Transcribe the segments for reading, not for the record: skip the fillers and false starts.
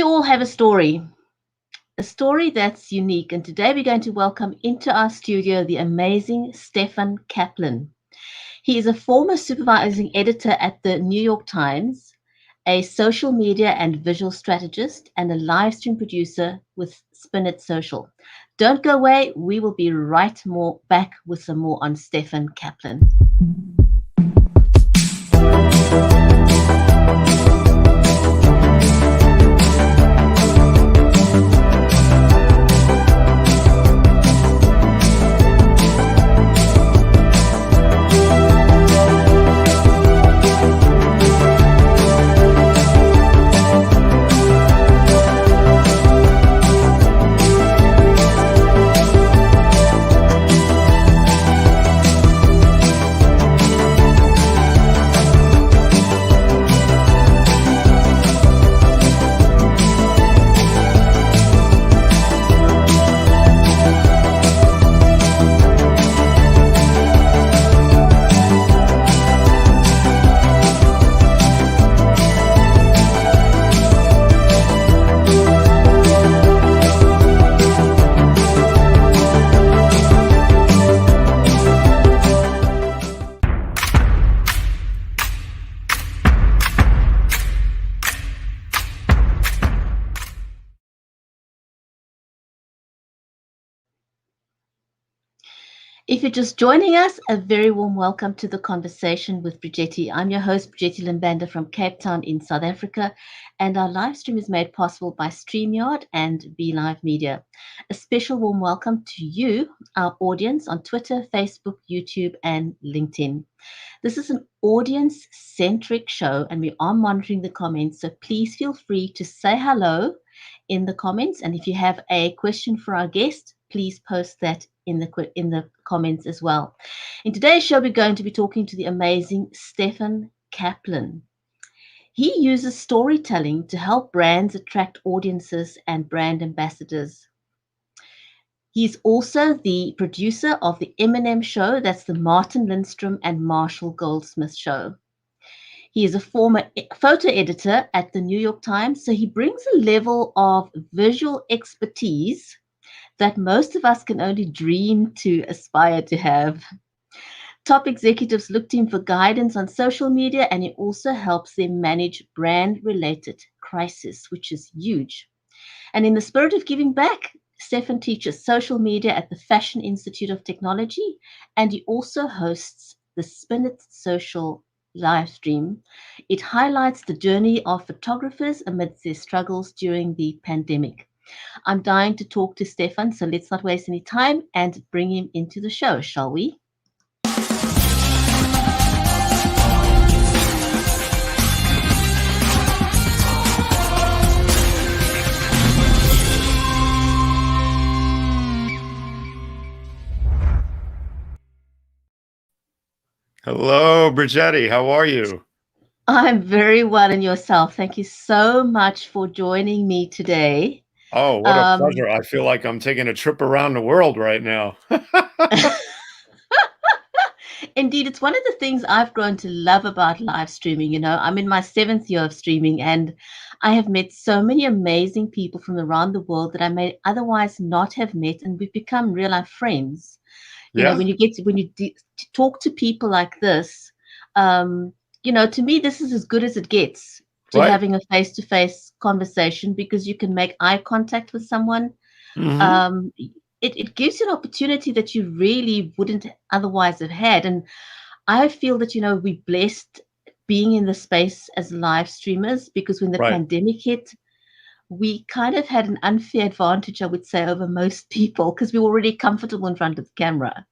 We all have a story that's unique. And today we're going to welcome into our studio the amazing Steffen Kaplan. He is a former supervising editor at the New York Times, a social media and visual strategist, and a live stream producer with Spin It Social. Don't go away. We will be back with some more on Steffen Kaplan. If you're just joining us, a very warm welcome to the conversation with Brigetti. I'm your host, Brigetti Limbanda from Cape Town in South Africa, and our live stream is made possible by StreamYard and BeLive Media. A special warm welcome to you, our audience on Twitter, Facebook, YouTube, and LinkedIn. This is an audience-centric show, and we are monitoring the comments, so please feel free to say hello in the comments, and if you have a question for our guest, please post that in the comments as well. In today's show, we're going to be talking to the amazing Steffen Kaplan. He uses storytelling to help brands attract audiences and brand ambassadors. He's also the producer of the Eminem Show, that's the Martin Lindstrom and Marshall Goldsmith Show. He is a former photo editor at the New York Times, so he brings a level of visual expertise that most of us can only dream to aspire to have. Top executives look to him for guidance on social media, and he also helps them manage brand-related crisis, which is huge. And in the spirit of giving back, Steffen teaches social media at the Fashion Institute of Technology, and he also hosts the Spin It Social live stream. It highlights the journey of photographers amidst their struggles during the pandemic. I'm dying to talk to Steffen, so let's not waste any time and bring him into the show, shall we? Hello, Brigetti. How are you? I'm very well, and yourself. Thank you so much for joining me today. Oh, what a pleasure. I feel like I'm taking a trip around the world right now. Indeed, it's one of the things I've grown to love about live streaming. You know, I'm in my 7th year of streaming, and I have met so many amazing people from around the world that I may otherwise not have met, and we've become real life friends. You know, Yeah, when you talk to people like this, you know, to me, this is as good as it gets to right. having a face-to-face conversation, because you can make eye contact with someone. hmm Um, it gives you an opportunity that you really wouldn't otherwise have had. And I feel that, you know, we're blessed being in the space as live streamers, because when the Right. pandemic hit, we kind of had an unfair advantage, I would say, over most people, because we were already comfortable in front of the camera.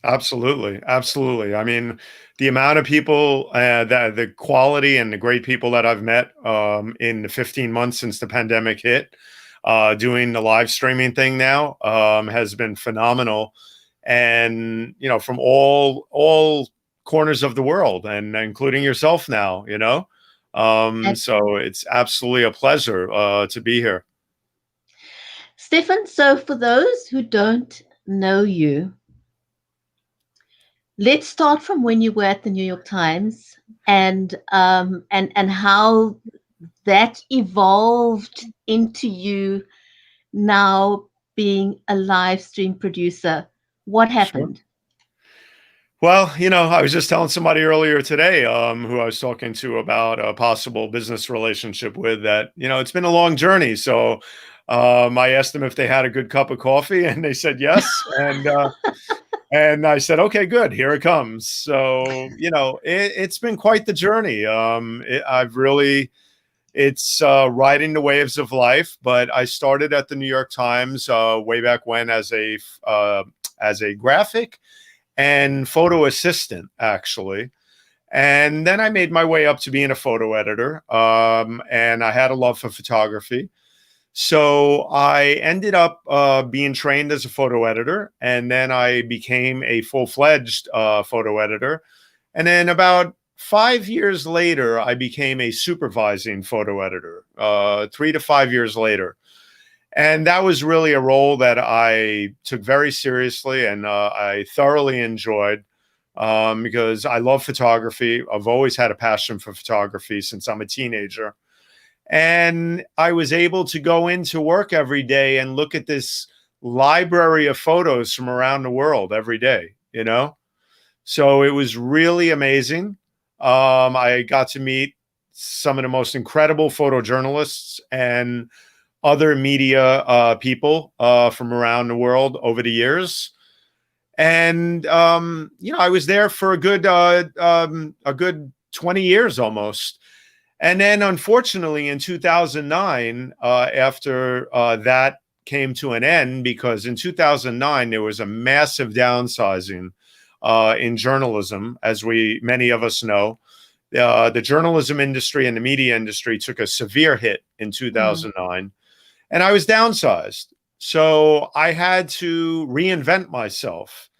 Absolutely. Absolutely. I mean, the amount of people, the quality and the great people that I've met in the 15 months since the pandemic hit, doing the live streaming thing now has been phenomenal. And, you know, from all corners of the world, and including yourself now, you know. And So it's absolutely a pleasure to be here. Steffen, so for those who don't know you, let's start from when you were at the New York Times, and how that evolved into you now being a live stream producer? What Sure. happened? Well, I was just telling somebody earlier today, who I was talking to about a possible business relationship with, that, it's been a long journey. So I asked them if they had a good cup of coffee, and they said yes. And I said, okay, good, here it comes. So, it's been quite the journey. It's riding the waves of life, but I started at the New York Times way back when as a graphic and photo assistant, actually. And then I made my way up to being a photo editor. And I had a love for photography. So I ended up being trained as a photo editor. And then I became a full-fledged photo editor. And then about 5 years later, I became a supervising photo editor, 3 to 5 years later. And that was really a role that I took very seriously, and I thoroughly enjoyed, because I love photography. I've always had a passion for photography since I'm a teenager. And I was able to go into work every day and look at this library of photos from around the world every day. So it was really amazing. I got to meet some of the most incredible photojournalists and other media people from around the world over the years. And I was there for a good 20 years almost. And then, unfortunately, in 2009, after that came to an end, because in 2009 there was a massive downsizing in journalism, as many of us know. The journalism industry and the media industry took a severe hit in Mm. 2009. And I was downsized. So I had to reinvent myself.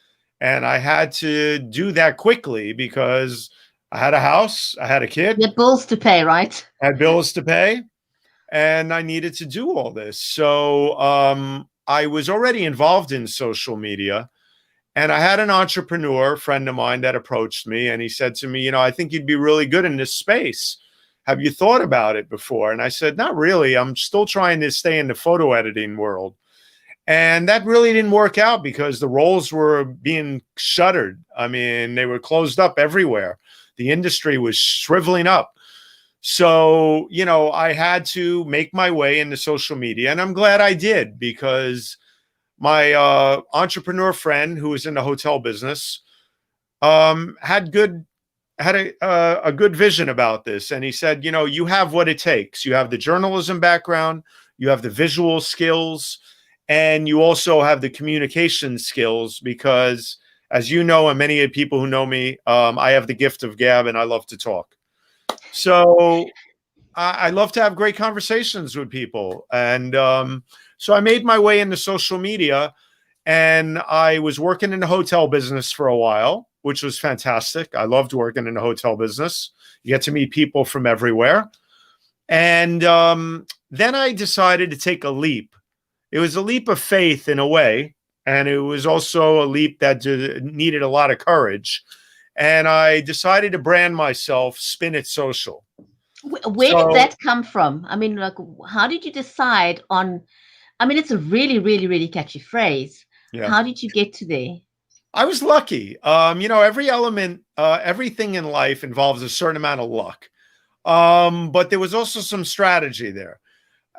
And I had to do that quickly because I had a house, I had a You kid, had bills to pay, right? I had bills to pay, and I needed to do all this. So I was already involved in social media. And I had an entrepreneur friend of mine that approached me, and he said to me, I think you'd be really good in this space. Have you thought about it before? And I said, not really. I'm still trying to stay in the photo editing world. And that really didn't work out because the roles were being shuttered. I mean, they were closed up everywhere. The industry was shriveling up. So, I had to make my way into social media. And I'm glad I did, because my entrepreneur friend, who was in the hotel business, had a good vision about this. And he said, you have what it takes. You have the journalism background, you have the visual skills, and you also have the communication skills, because, as you know, and many people who know me, I have the gift of gab and I love to talk. So I love to have great conversations with people. And so I made my way into social media, and I was working in the hotel business for a while, which was fantastic. I loved working in the hotel business. You get to meet people from everywhere. And then I decided to take a leap. It was a leap of faith in a way, and it was also a leap that needed a lot of courage. And I decided to brand myself Spin It Social. Where did So, that come from? I mean, like, how did you decide on? I mean, it's a really, really, really catchy phrase. yeah. How did you get to there? I was lucky. Every element, everything in life involves a certain amount of luck. But there was also some strategy there,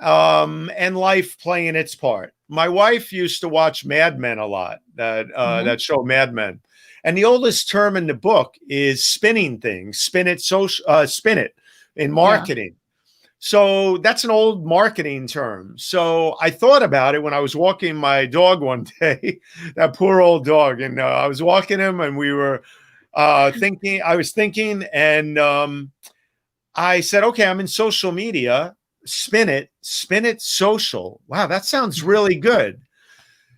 and life playing its part. My wife used to watch Mad Men a lot, Hmm. that show Mad Men. And the oldest term in the book is spinning things, spin it in Yeah. marketing. So that's an old marketing term. So I thought about it when I was walking my dog one day, that poor old dog. And I was walking him, and we were I was thinking, and I said, okay, I'm in social media, spin it social. Wow, that sounds really good.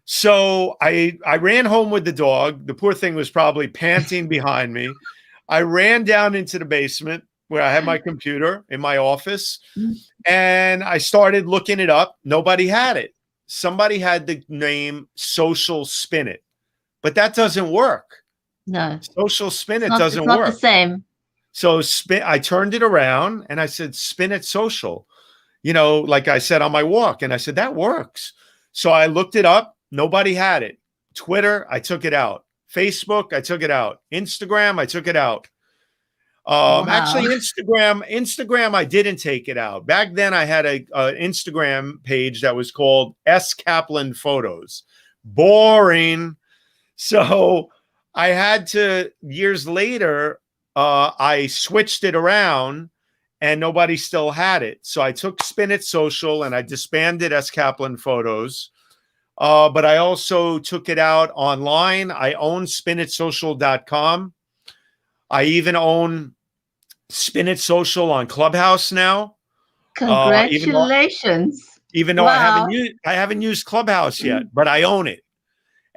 So I ran home with the dog. The poor thing was probably panting behind me. I ran down into the basement where I had my computer in my office, and I started looking it up. Nobody had it. Somebody had the name Social Spin It, but that doesn't work. No, Social Spin it's It not. It's doesn't not the work. same. So I turned it around and I said, spin it social, like I said on my walk. And I said, that works. So I looked it up. Nobody had it. Twitter, I took it out. Facebook, I took it out. Instagram, I took it out. Wow. Actually, Instagram, I didn't take it out. Back then, I had a Instagram page that was called S Kaplan Photos. Boring. So I had to, years later, I switched it around and nobody still had it. So I took Spin It Social and I disbanded S Kaplan Photos. But I also took it out online. I own spinitsocial.com. I even own Spin It Social on Clubhouse now. Even though Congratulations. I Wow. haven't used Clubhouse yet, but I own it.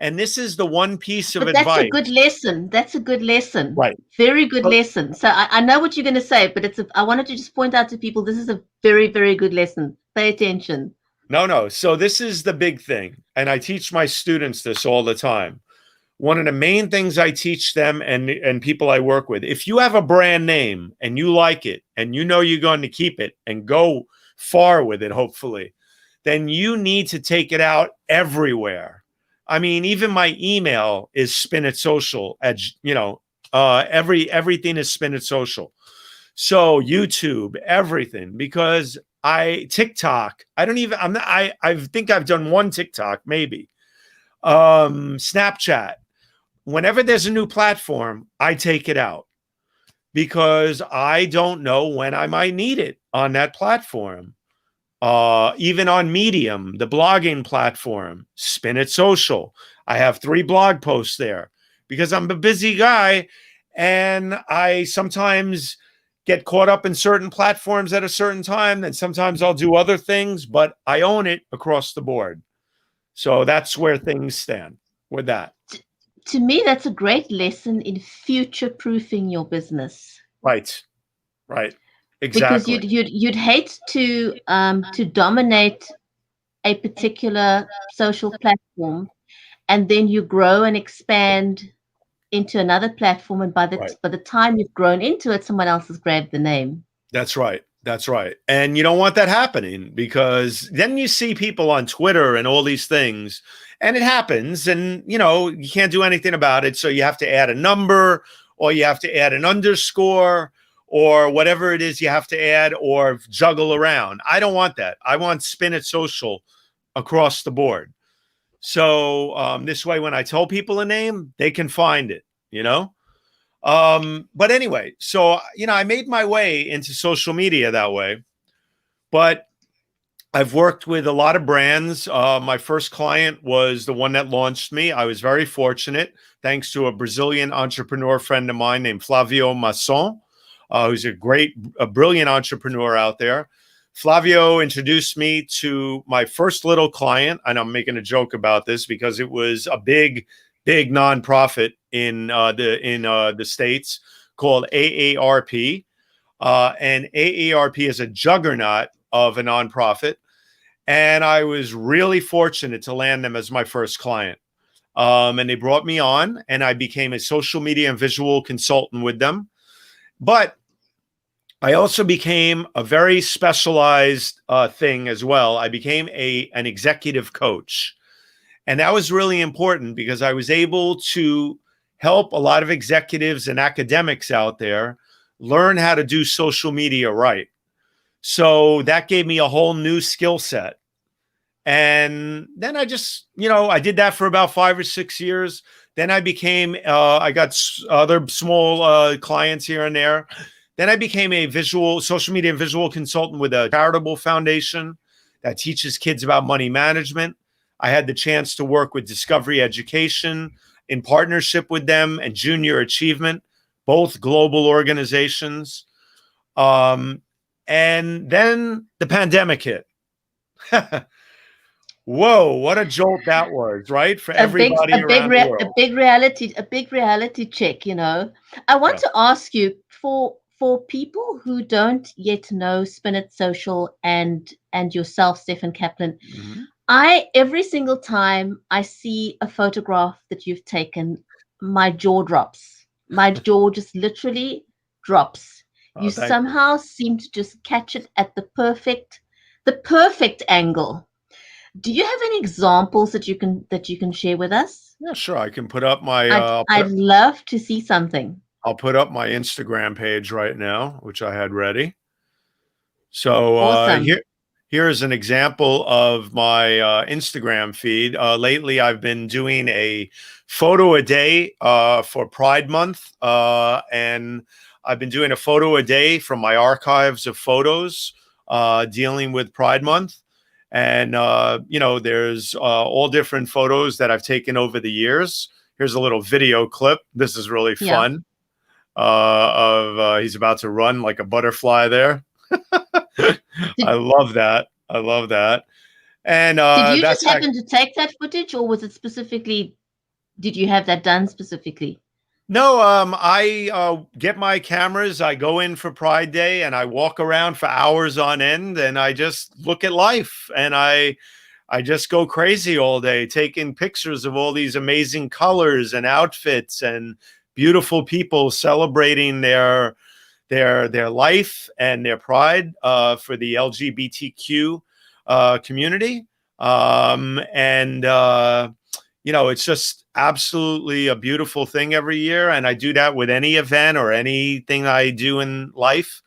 And this is the one piece of But that's a advice. good lesson. That's a good lesson. Right. Very good lesson. So I know what you're going to say, but I wanted to just point out to people this is a very, very good lesson. Pay attention. No. So this is the big thing. And I teach my students this all the time. One of the main things I teach them and people I work with, if you have a brand name and you like it and you know you're going to keep it and go far with it, hopefully, then you need to take it out everywhere. I mean, even my email is Spin It Social. Everything is Spin It Social. So YouTube, everything, because TikTok, I think I've done one TikTok, maybe. Snapchat. Whenever there's a new platform, I take it out because I don't know when I might need it on that platform. Even on Medium, the blogging platform, Spin It Social. I have 3 blog posts there because I'm a busy guy and I sometimes get caught up in certain platforms at a certain time. And sometimes I'll do other things, but I own it across the board. So that's where things stand with that. To me, that's a great lesson in future-proofing your business. Right. Because Exactly. you'd hate to dominate a particular social platform and then you grow and expand into another platform, and by the time you've grown into it, someone else has grabbed the name. That's right. And you don't want that happening because then you see people on Twitter and all these things and it happens and you can't do anything about it. So you have to add a number or you have to add an underscore or whatever it is you have to add or juggle around. I don't want that. I want Spin It Social across the board. So this way, when I tell people a name, they can find it, But anyway, so, I made my way into social media that way, but I've worked with a lot of brands. My first client was the one that launched me. I was very fortunate, thanks to a Brazilian entrepreneur friend of mine named Flavio Masson, who's a brilliant entrepreneur out there. Flavio introduced me to my first little client, and I'm making a joke about this because it was a big nonprofit in the States called AARP. And AARP is a juggernaut of a nonprofit. And I was really fortunate to land them as my first client. And they brought me on and I became a social media and visual consultant with them. But I also became a very specialized thing as well. I became an executive coach. And that was really important because I was able to help a lot of executives and academics out there learn how to do social media right. So that gave me a whole new skill set. And then I just, I did that for about 5 or 6 years. Then I became, I got other small clients here and there. Then I became a social media and visual consultant with a charitable foundation that teaches kids about money management. I had the chance to work with Discovery Education in partnership with them and Junior Achievement, both global organizations. And then the pandemic hit. Whoa, what a jolt that was, right? For everybody around the world. A big reality check, I want to ask you for people who don't yet know Spin It Social and yourself, Steffen Kaplan. Mm-hmm. Every single time I see a photograph that you've taken, my jaw drops. My jaw just literally drops. You Oh, thank you. somehow seem to just catch it at the perfect angle. Do you have any examples that you can share with us? Yeah, sure. I can put up my I'd love to see something. I'll put up my Instagram page right now, which I had ready. So Awesome. here's an example of my Instagram feed. Lately, I've been doing a photo a day for Pride Month, and I've been doing a photo a day from my archives of photos dealing with Pride Month. And there's all different photos that I've taken over the years. Here's a little video clip. This is really Yeah. fun. Of he's about to run like a butterfly there. I Did love that. I love that. And did you just that's happen to take that footage, or was it did you have that done specifically? no. I get my cameras. I go in for Pride Day, and I walk around for hours on end, and I just look at life, and I just go crazy all day, taking pictures of all these amazing colors and outfits and beautiful people celebrating their life and their pride for the LGBTQ community. And it's just absolutely a beautiful thing every year. And I do that with any event or anything I do in life.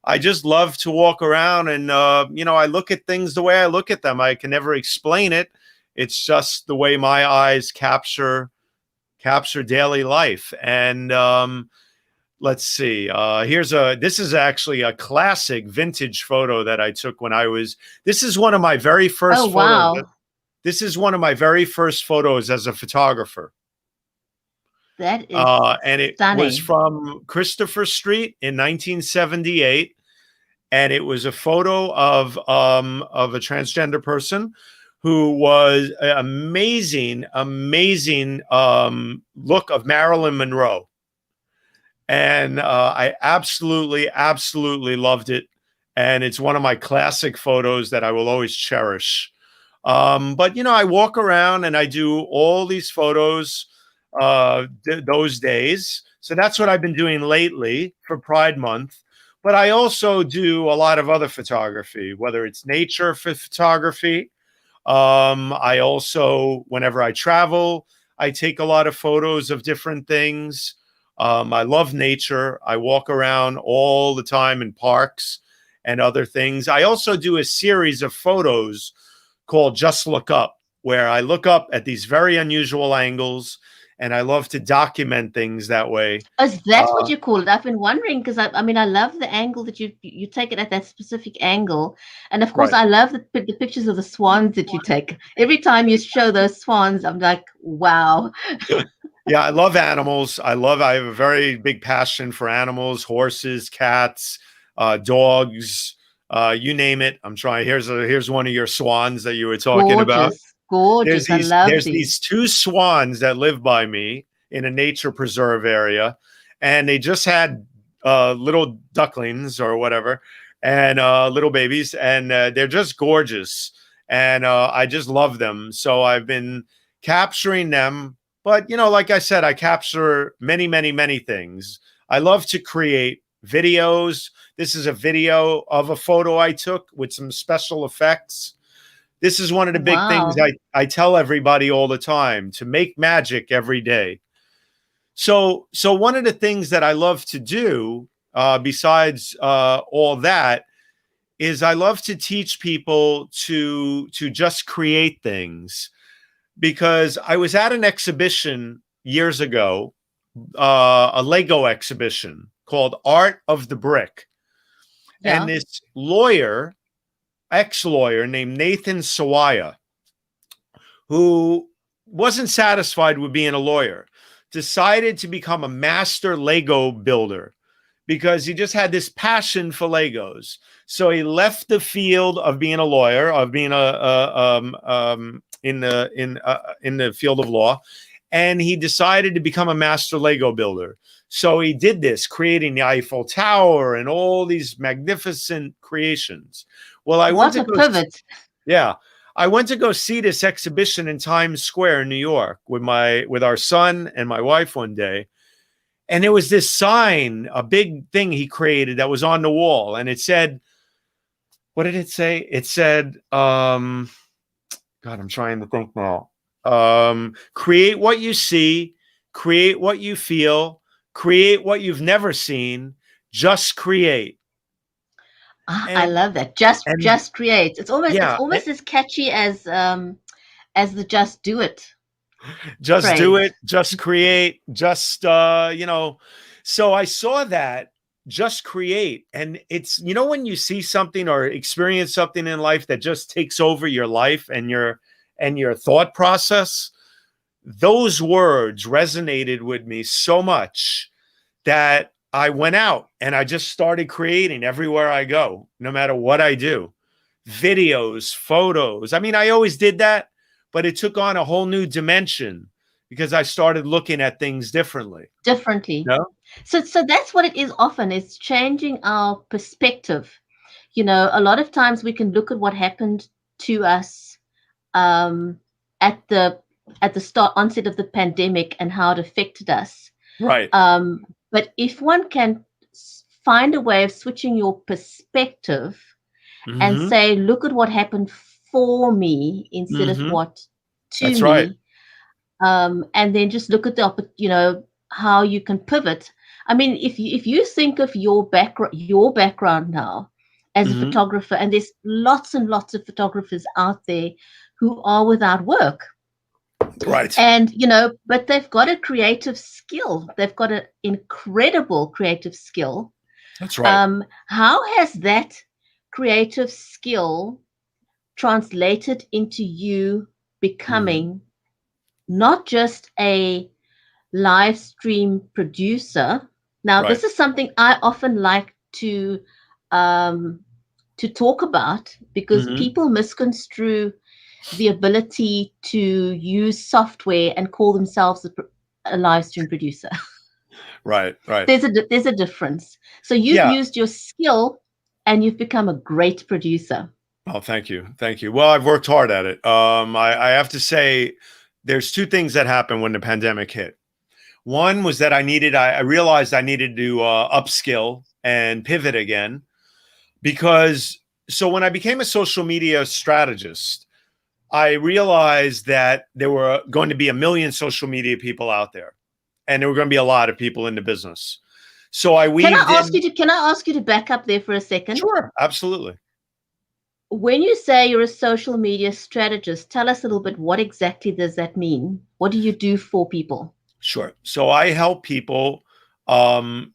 I just love to walk around and, I look at things the way I look at them. I can never explain it. It's just the way my eyes capture daily life. And let's see. This is actually a classic vintage photo that I took when this is one of my very Oh, first photos. wow. This is one of my very first photos as a photographer. That is And it was stunning. from Christopher Street in 1978. And it was a photo of a transgender person who was an amazing look of Marilyn Monroe. And I absolutely loved it. And it's one of my classic photos that I will always cherish. But I walk around and I do all these photos those days. So that's what I've been doing lately for Pride Month. But I also do a lot of other photography, whether it's nature photography. I also, whenever I travel, I take a lot of photos of different things. I love nature. I walk around all the time in parks and other things. I also do a series of photos called Just Look Up, where I look up at these very unusual angles, and I love to document things that way. Is that what Uh, you call it? I've been wondering because I mean I love the angle that you take it at that specific angle, and of course right. I love the pictures of the swans that you take. Every time you show those swans, I'm like, wow. Yeah, I love animals. I have a very big passion for animals, horses, cats, dogs, you name it. I'm trying. Here's one of your swans that you were talking about. Gorgeous, gorgeous. I love There's these. these two swans that live by me in a nature preserve area, and they just had little ducklings or whatever, and little babies, and they're just gorgeous, and I just love them. So I've been capturing them, but like I said, I capture many things. I love to create videos. This is a video of a photo I took with some special effects. This is one of the big things Wow. I tell everybody all the time, to make magic every day. So one of the things that I love to do, besides all that, is I love to teach people to just create things. Because I was at an exhibition years ago, a Lego exhibition called Art of the Brick. And Yeah. this ex-lawyer named Nathan Sawaya, who wasn't satisfied with being a lawyer, decided to become a master Lego builder because he just had this passion for Legos. So he left the field of being a lawyer, of being in the field of law, and he decided to become a master Lego builder. So he did this, creating the Eiffel Tower and all these magnificent creations. Well, What a pivot. yeah, I went to go see this exhibition in Times Square in New York with our son and my wife one day. And there was this sign, a big thing he created that was on the wall, and it said, what did it say? It said, God, I'm trying to think now. Create what you see, create what you feel, create what you've never seen, just create. I And love that. Just and create. It's yeah, almost as catchy as the "just do it" just do phrase. it, just create, just so I saw that, just create. And it's, when you see something or experience something in life that just takes over your life and your thought process, those words resonated with me so much that I went out and I just started creating everywhere I go, no matter what I do. Videos, photos. I mean, I always did that, but it took on a whole new dimension because I started looking at things differently. Differently. No? So that's what it is often. It's changing our perspective. A lot of times we can look at what happened to us um, at the onset of the pandemic and how it affected us. Right. But if one can find a way of switching your perspective and Mm-hmm. say, look at what happened for me instead of Mm-hmm. what to That's right. me, and then just look at how you can pivot. I mean, if you think of your background now as a Mm-hmm. photographer, and there's lots and lots of photographers out there who are without work, Right. and but they've got a creative skill. They've got an incredible creative skill. That's right. How has that creative skill translated into you Mm-hmm. becoming not just a live stream producer? Now, Right. this is something I often like um, to talk about because Mm-hmm. people misconstrue the ability to use software and call themselves a live stream producer. Right. Right. There's a difference. So you've Yeah. used your skill and you've become a great producer. Oh, thank you. Thank you. Well, I've worked hard at it. I have to say there's two things that happened when the pandemic hit. One was that I realized I needed to upskill and pivot again because so when I became a social media strategist, I realized that there were going to be a million social media people out there, and there were going to be a lot of people in the business. So I weaved in. Can I ask you to back up there for a second? Sure, absolutely. When you say you're a social media strategist, tell us a little bit, what exactly does that mean? What do you do for people? Sure. So I help people um,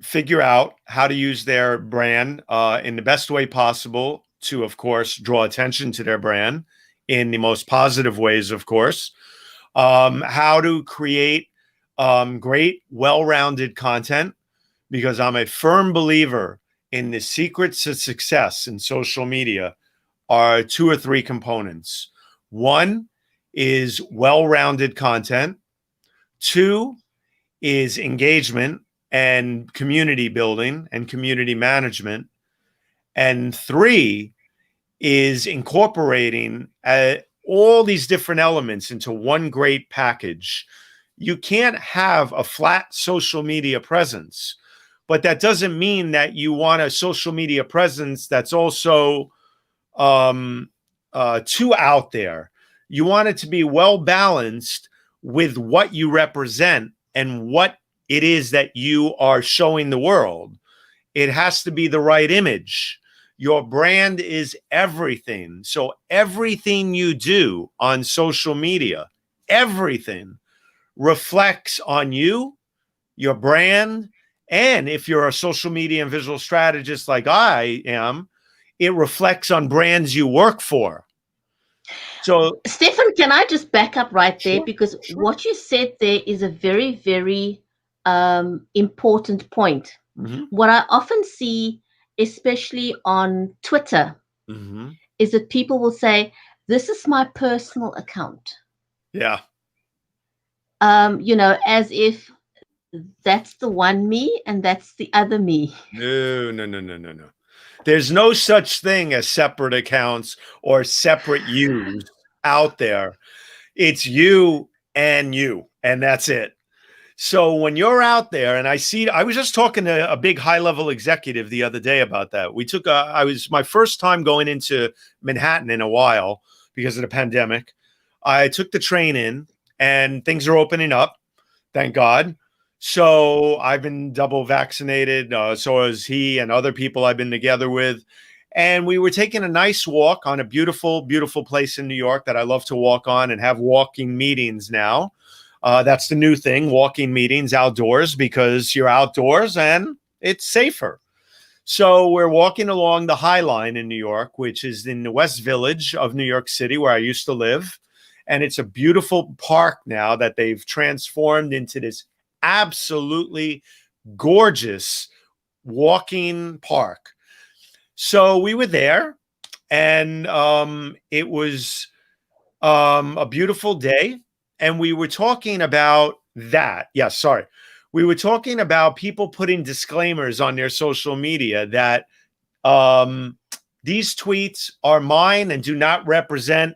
figure out how to use their brand in the best way possible to, of course, draw attention to their brand in the most positive ways, of course. How to create great, well rounded content, because I'm a firm believer in the secrets to success in social media are two or three components. One is well rounded content, two is engagement and community building and community management. And three is incorporating all these different elements into one great package. You can't have a flat social media presence, but that doesn't mean that you want a social media presence that's also too out there. You want it to be well balanced with what you represent and what it is that you are showing the world. It has to be the right image. Your brand is everything. So everything you do on social media, everything reflects on you, your brand, and if you're a social media and visual strategist like I am, it reflects on brands you work for. So Stefan, can I just back up right there? sure, Because sure. what you said there is a very, very important point. Mm-hmm. What I often see, especially on Twitter, Mm-hmm. is that people will say, "This is my personal account," Yeah. as if that's the one me and that's the other me. No, no, no, no, no, no. There's no such thing as separate accounts or separate yous out there. It's you, and that's it. So when you're out there, and I was just talking to a big high level executive the other day about that. I was my first time going into Manhattan in a while because of the pandemic. I took the train in, and things are opening up, thank God. So I've been double vaccinated. So is he and other people I've been together with. And we were taking a nice walk on a beautiful, beautiful place in New York that I love to walk on and have walking meetings now. That's the new thing, walking meetings outdoors, because you're outdoors and it's safer. So we're walking along the High Line in New York, which is in the West Village of New York City, where I used to live. And it's a beautiful park now that they've transformed into this absolutely gorgeous walking park. So we were there, and it was a beautiful day. And we were talking about that. Yes, sorry. We were talking about people putting disclaimers on their social media that these tweets are mine and do not represent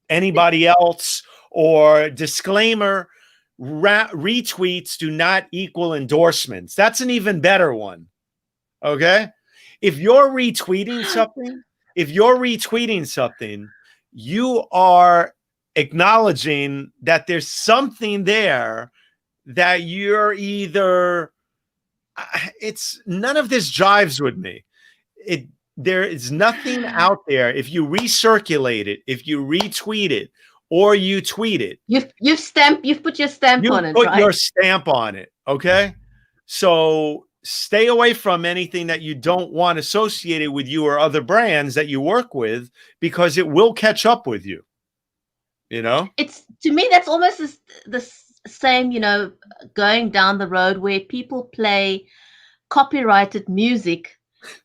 anybody else, or disclaimer, retweets do not equal endorsements. That's an even better one. Okay. If you're retweeting something, you are acknowledging that there's something there that you're either, it's none of this jives with me. There is nothing out there. If you recirculate it, if you retweet it, or you tweet it, You've put your stamp on it, put right? your stamp on it. Okay. So stay away from anything that you don't want associated with you or other brands that you work with, because it will catch up with you. You know, It's, to me, that's almost the same, going down the road where people play copyrighted music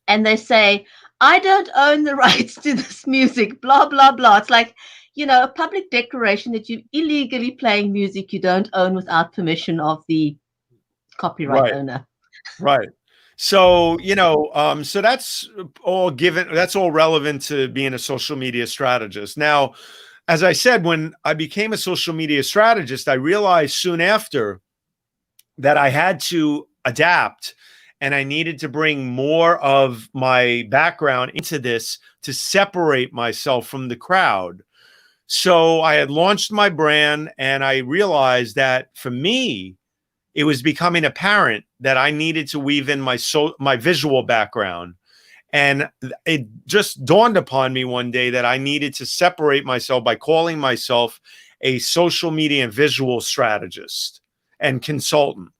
and they say, I don't own the rights to this music, blah, blah, blah. It's like, a public declaration that you're illegally playing music you don't own without permission of the copyright right, owner. right. So, so that's all relevant to being a social media strategist. Now, as I said, when I became a social media strategist, I realized soon after that I had to adapt, and I needed to bring more of my background into this to separate myself from the crowd. So I had launched my brand, and I realized that for me, it was becoming apparent that I needed to weave in my visual background. And it just dawned upon me one day that I needed to separate myself by calling myself a social media and visual strategist and consultant.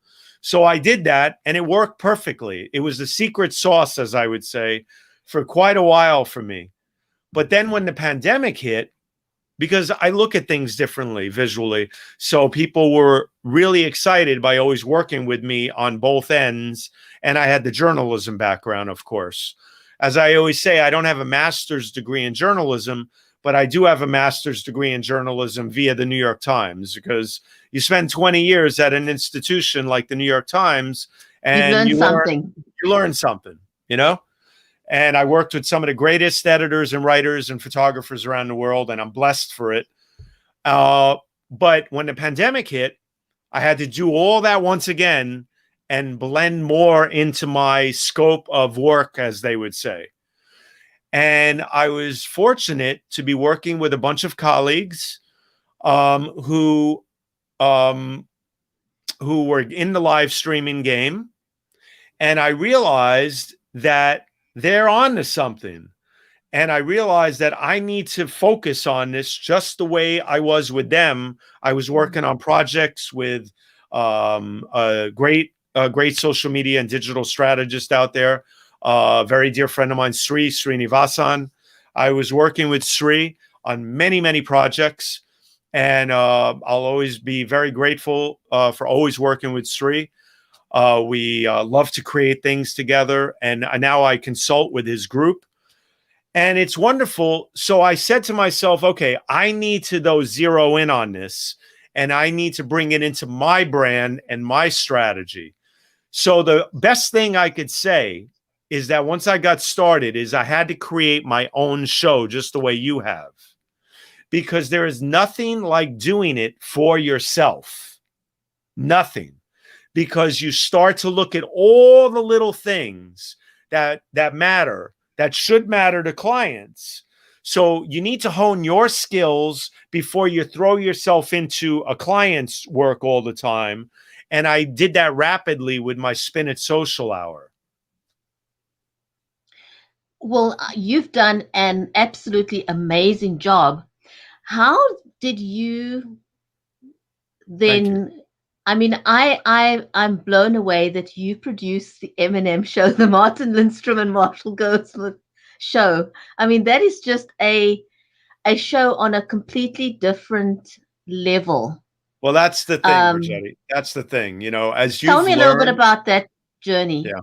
So I did that, and it worked perfectly. It was the secret sauce, as I would say, for quite a while for me. But then when the pandemic hit, because I look at things differently visually, so people were really excited by always working with me on both ends. And I had the journalism background, of course. As I always say, I don't have a master's degree in journalism, but I do have a master's degree in journalism via the New York Times, because you spend 20 years at an institution like the New York Times, and You've learned something. You learn something, And I worked with some of the greatest editors and writers and photographers around the world, and I'm blessed for it. But when the pandemic hit, I had to do all that once again and blend more into my scope of work, as they would say. And I was fortunate to be working with a bunch of colleagues who were in the live streaming game. And I realized that they're on to something. And I realized that I need to focus on this just the way I was with them. I was working on projects with a great social media and digital strategist out there, a very dear friend of mine, Srinivasan. I was working with Sri on many, many projects. And I'll always be very grateful for always working with Sri. We love to create things together. And now I consult with his group. And it's wonderful. So I said to myself, okay, I need to, though, zero in on this, and I need to bring it into my brand and my strategy. So the best thing I could say is that once I got started is I had to create my own show, just the way you have, because there is nothing like doing it for yourself. Nothing. Because you start to look at all the little things that matter, that should matter to clients. So you need to hone your skills before you throw yourself into a client's work all the time. And I did that rapidly with my Spin It Social Hour. Well, you've done an absolutely amazing job. How did you Thank you. then? I mean, I'm blown away that you produced the Eminem show, the Martin Lindstrom and Marshall Goldsmith show. I mean, that is just a show on a completely different level. Well, that's the thing, Brigetti. That's the thing. You know, as Tell you've me a little bit learned. about that journey. Yeah.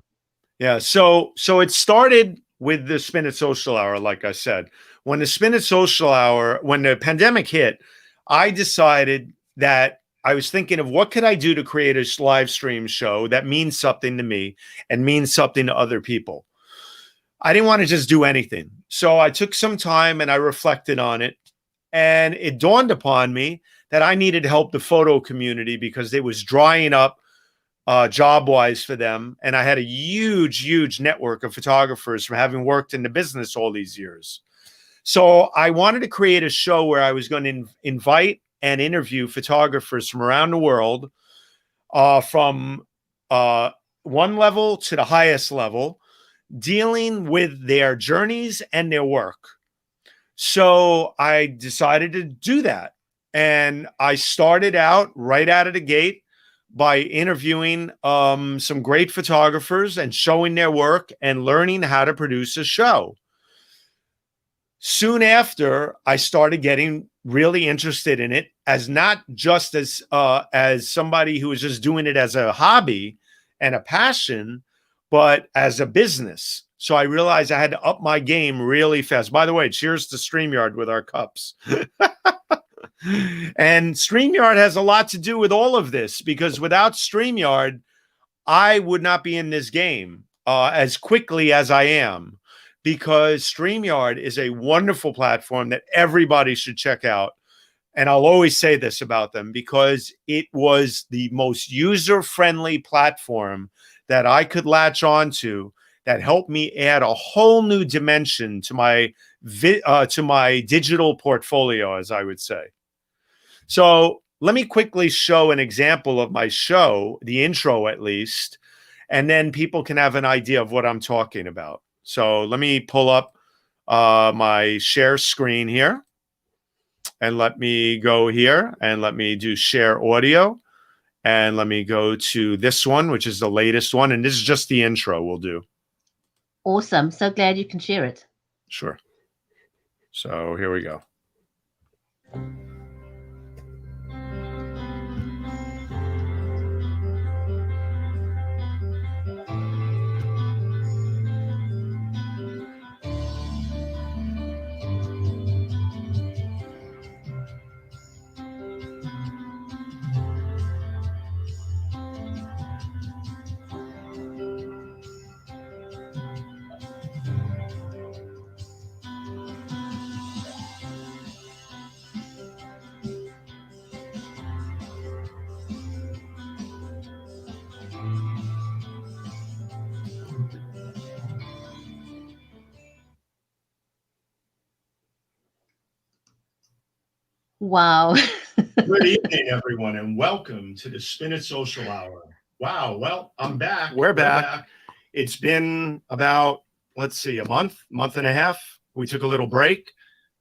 Yeah. So it started with the Spin It Social Hour, like I said. When the Spin It Social Hour, when the pandemic hit, I decided that I was thinking of what could I do to create a live stream show that means something to me and means something to other people. I didn't want to just do anything. So I took some time and I reflected on it. And it dawned upon me that I needed to help the photo community because it was drying up job-wise for them. And I had a huge network of photographers from having worked in the business all these years. So I wanted to create a show where I was going to invite and interview photographers from around the world, from one level to the highest level, dealing with their journeys and their work. So I decided to do that. And I started out right out of the gate by interviewing some great photographers and showing their work and learning how to produce a show. Soon after, I started getting really interested in it as not just as somebody who was just doing it as a hobby and a passion, but as a business. So I realized I had to up my game really fast. By the way, cheers to StreamYard with our cups. And StreamYard has a lot to do with all of this, because without StreamYard, I would not be in this game as quickly as I am, because StreamYard is a wonderful platform that everybody should check out. And I'll always say this about them, because it was the most user-friendly platform that I could latch onto that helped me add a whole new dimension to my digital portfolio, as I would say. So let me quickly show an example of my show, the intro at least, and then people can have an idea of what I'm talking about. So let me pull up my share screen here, and let me go here and let me do share audio, and let me go to this one, which is the latest one. And this is just the intro we'll do. Awesome. So glad you can share it. Sure. So here we go. Wow. Good evening, everyone, and welcome to the Spin It Social Hour. Wow. Well, I'm back. We're back. It's been about, let's see, a month and a half. We took a little break,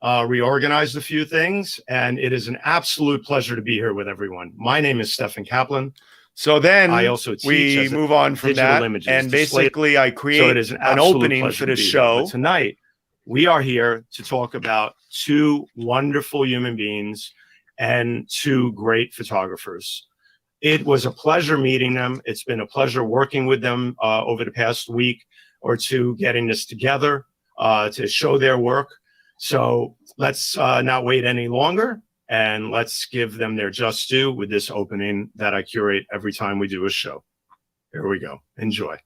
reorganized a few things, and it is an absolute pleasure to be here with everyone. My name is Steffen Kaplan. So then I also we move on from that, and basically I create an opening for the show. Tonight, we are here to talk about two wonderful human beings and two great photographers. It was a pleasure meeting them. It's been a pleasure working with them over the past week or two, getting this together to show their work. So let's not wait any longer, and let's give them their just due with this opening that I curate every time we do a show. Here we go. Enjoy.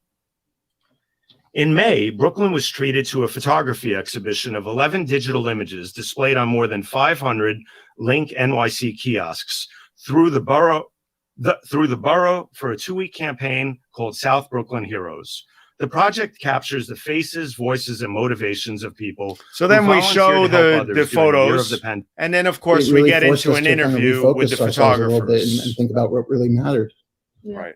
In May, Brooklyn was treated to a photography exhibition of 11 digital images displayed on more than 500 Link NYC kiosks through the through the borough for a 2-week campaign called South Brooklyn Heroes. The project captures the faces, voices, and motivations of people. So then we show the photos, and then of course we get into an interview with the photographers and think about what really mattered. Right.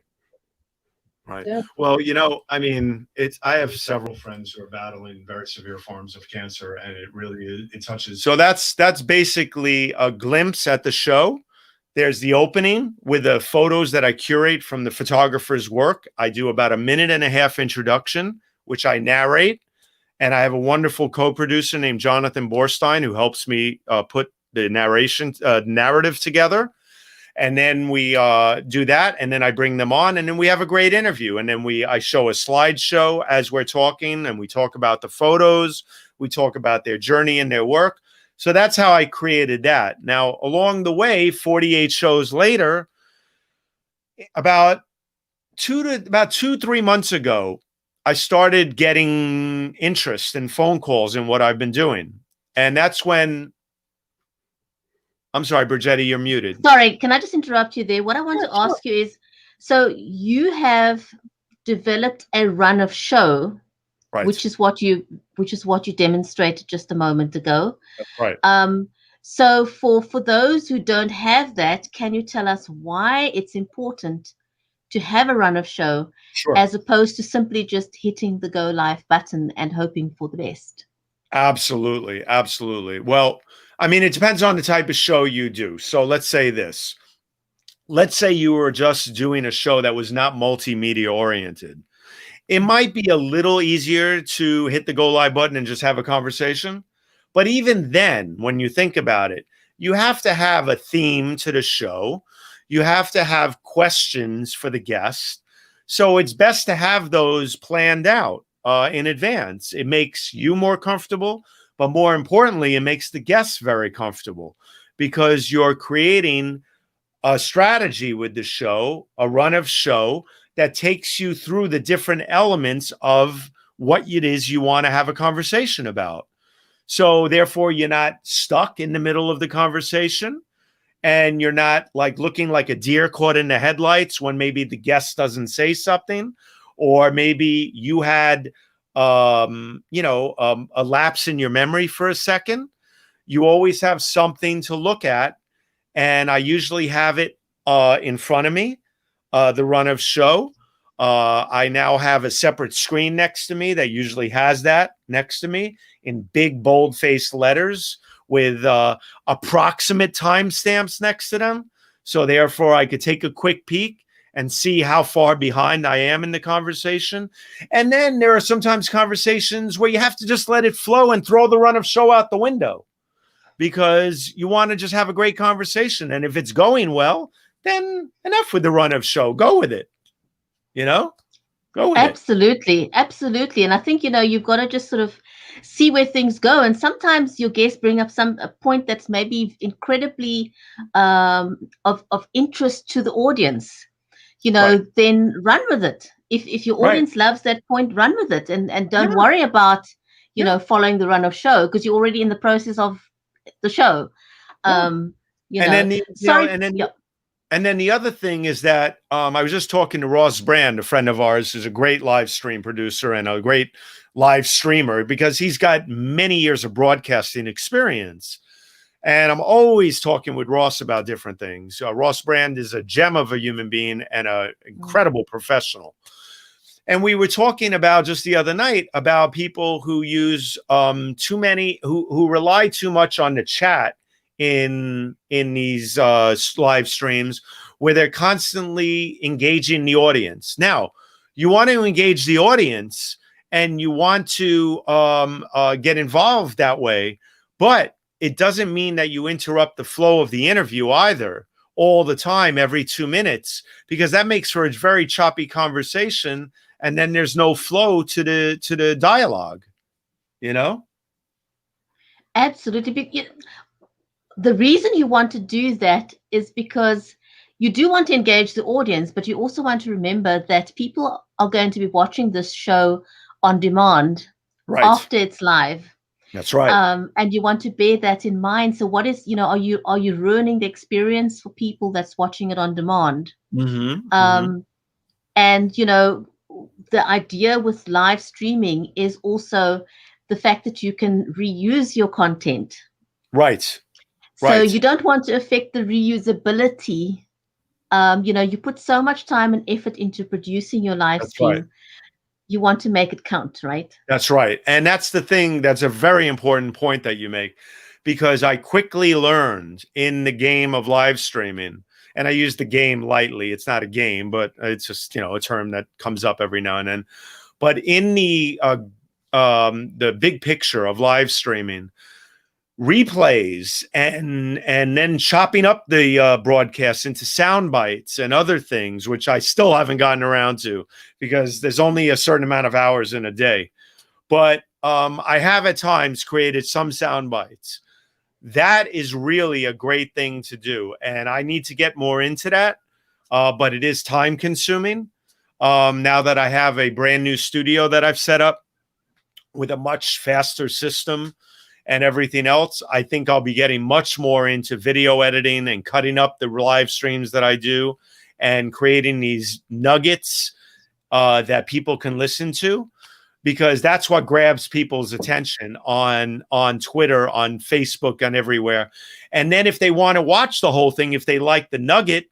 Right. Yeah. Well, you know, I mean, I have several friends who are battling very severe forms of cancer, and it really it touches. So that's basically a glimpse at the show. There's the opening with the photos that I curate from the photographer's work. I do about a 1.5-minute introduction, which I narrate. And I have a wonderful co-producer named Jonathan Borstein who helps me put the narrative together. And then we do that, and then I bring them on, and then we have a great interview. And then I show a slideshow as we're talking, and we talk about the photos. We talk about their journey and their work. So that's how I created that. Now, along the way, 48 shows later, about 2-3 months ago, I started getting interest and phone calls in what I've been doing. And that's when, I'm sorry, Brigetti, you're muted. Sorry, can I just interrupt you there? What I want to ask you is, so you have developed a run of show, right, which is what you demonstrated just a moment ago. That's right. So for those who don't have that, can you tell us why it's important to have a run of show, sure, as opposed to simply just hitting the go live button and hoping for the best? Absolutely. Absolutely. Well, I mean, it depends on the type of show you do. So let's say this. Let's say you were just doing a show that was not multimedia oriented. It might be a little easier to hit the go live button and just have a conversation. But even then, when you think about it, you have to have a theme to the show. You have to have questions for the guest. So it's best to have those planned out in advance. It makes you more comfortable, but more importantly, it makes the guests very comfortable because you're creating a strategy with the show, a run of show that takes you through the different elements of what it is you want to have a conversation about. So therefore, you're not stuck in the middle of the conversation, and you're not like looking like a deer caught in the headlights when maybe the guest doesn't say something, or maybe you had a lapse in your memory for a second. You always have something to look at, and I usually have it in front of me, the run of show. I now have a separate screen next to me that usually has that next to me in big bold-faced letters with approximate timestamps next to them. So therefore, I could take a quick peek and see how far behind I am in the conversation. And then there are sometimes conversations where you have to just let it flow and throw the run of show out the window because you want to just have a great conversation. And if it's going well, then enough with the run of show. Go with it. Go with it. Absolutely. And I think, you've got to just sort of see where things go. And sometimes your guests bring up a point that's maybe incredibly of interest to the audience, right, then run with it. If your audience loves that point, run with it and don't worry about, following the run of show because you're already in the process of the show. And then the other thing is that I was just talking to Ross Brand, a friend of ours, who's a great live stream producer and a great live streamer because he's got many years of broadcasting experience. And I'm always talking with Ross about different things. Ross Brand is a gem of a human being and an incredible professional. And we were talking about just the other night about people who use who rely too much on the chat in these live streams where they're constantly engaging the audience. Now, you want to engage the audience and you want to get involved that way, but it doesn't mean that you interrupt the flow of the interview either all the time, every 2 minutes, because that makes for a very choppy conversation. And then there's no flow to the dialogue, Absolutely. The reason you want to do that is because you do want to engage the audience, but you also want to remember that people are going to be watching this show on demand after it's live. That's right. And you want to bear that in mind. So what is, are you ruining the experience for people that's watching it on demand? Hmm. Hmm. Um, and the idea with live streaming is also the fact that you can reuse your content. Right. So Right. you don't want to affect the reusability. You put so much time and effort into producing your live That's right. stream. You want to make it count, right? That's right. And that's the thing. That's a very important point that you make, because I quickly learned in the game of live streaming, and I use the game lightly. It's not a game, but it's just, a term that comes up every now and then. But in the big picture of live streaming, replays and then chopping up the broadcasts into sound bites and other things, which I still haven't gotten around to because there's only a certain amount of hours in a day. But I have at times created some sound bites. That is really a great thing to do, and I need to get more into that. But it is time consuming. Now that I have a brand new studio that I've set up with a much faster system and everything else, I think I'll be getting much more into video editing and cutting up the live streams that I do and creating these nuggets that people can listen to, because that's what grabs people's attention on Twitter, on Facebook, and everywhere. And then if they want to watch the whole thing, if they like the nugget,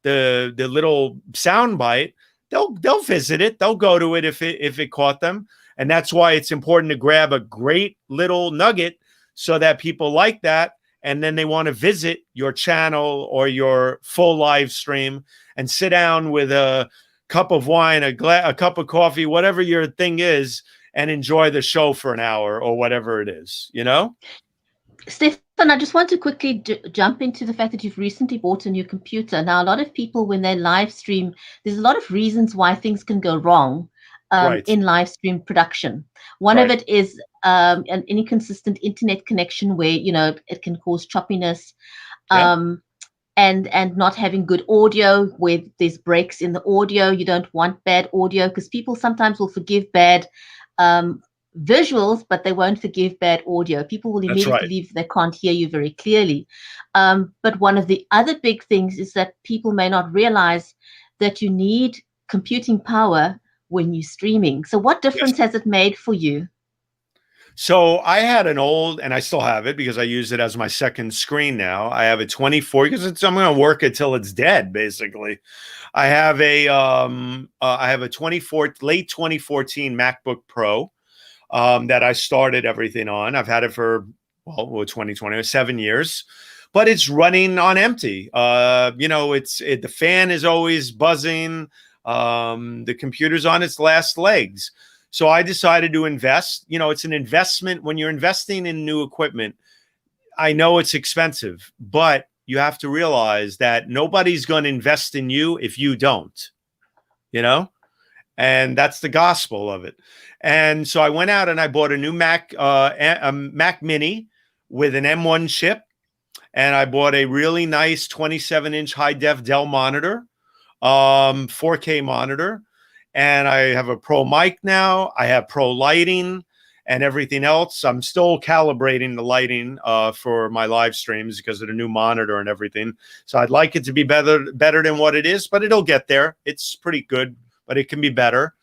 the little sound bite, they'll visit it. They'll go to it if it caught them. And that's why it's important to grab a great little nugget so that people like that. And then they want to visit your channel or your full live stream and sit down with a cup of wine, a cup of coffee, whatever your thing is, and enjoy the show for an hour or whatever it is, Stefan, I just want to quickly jump into the fact that you've recently bought a new computer. Now, a lot of people, when they live stream, there's a lot of reasons why things can go wrong Right. in live stream production. One of Right. it is an inconsistent internet connection where, it can cause choppiness. Yeah. Um, and not having good audio where there's breaks in the audio. You don't want bad audio because people sometimes will forgive bad um, visuals, but they won't forgive bad audio. People will That's immediately right. believe they can't hear you very clearly. But one of the other big things is that people may not realize that you need computing power when you're streaming. So what Yes. difference has it made for you? So I had an old, and I still have it because I use it as my second screen now. I have a 24 because I'm going to work it till it's dead, basically. I have a 24 late 2014 MacBook Pro that I started everything on. I've had it for 2020 7 years, but it's running on empty. The fan is always buzzing. The computer's on its last legs. So I decided to invest. It's an investment. When you're investing in new equipment, I know it's expensive, but you have to realize that nobody's going to invest in you if you don't, you know? And that's the gospel of it. And so I went out and I bought a new a Mac Mini with an M1 chip, and I bought a really nice 27-inch high-def Dell monitor, 4K monitor, and I have a pro mic now. I have pro lighting and everything else. I'm still calibrating the lighting for my live streams because of the new monitor and everything. So I'd like it to be better than what it is, but it'll get there. It's pretty good, but it can be better.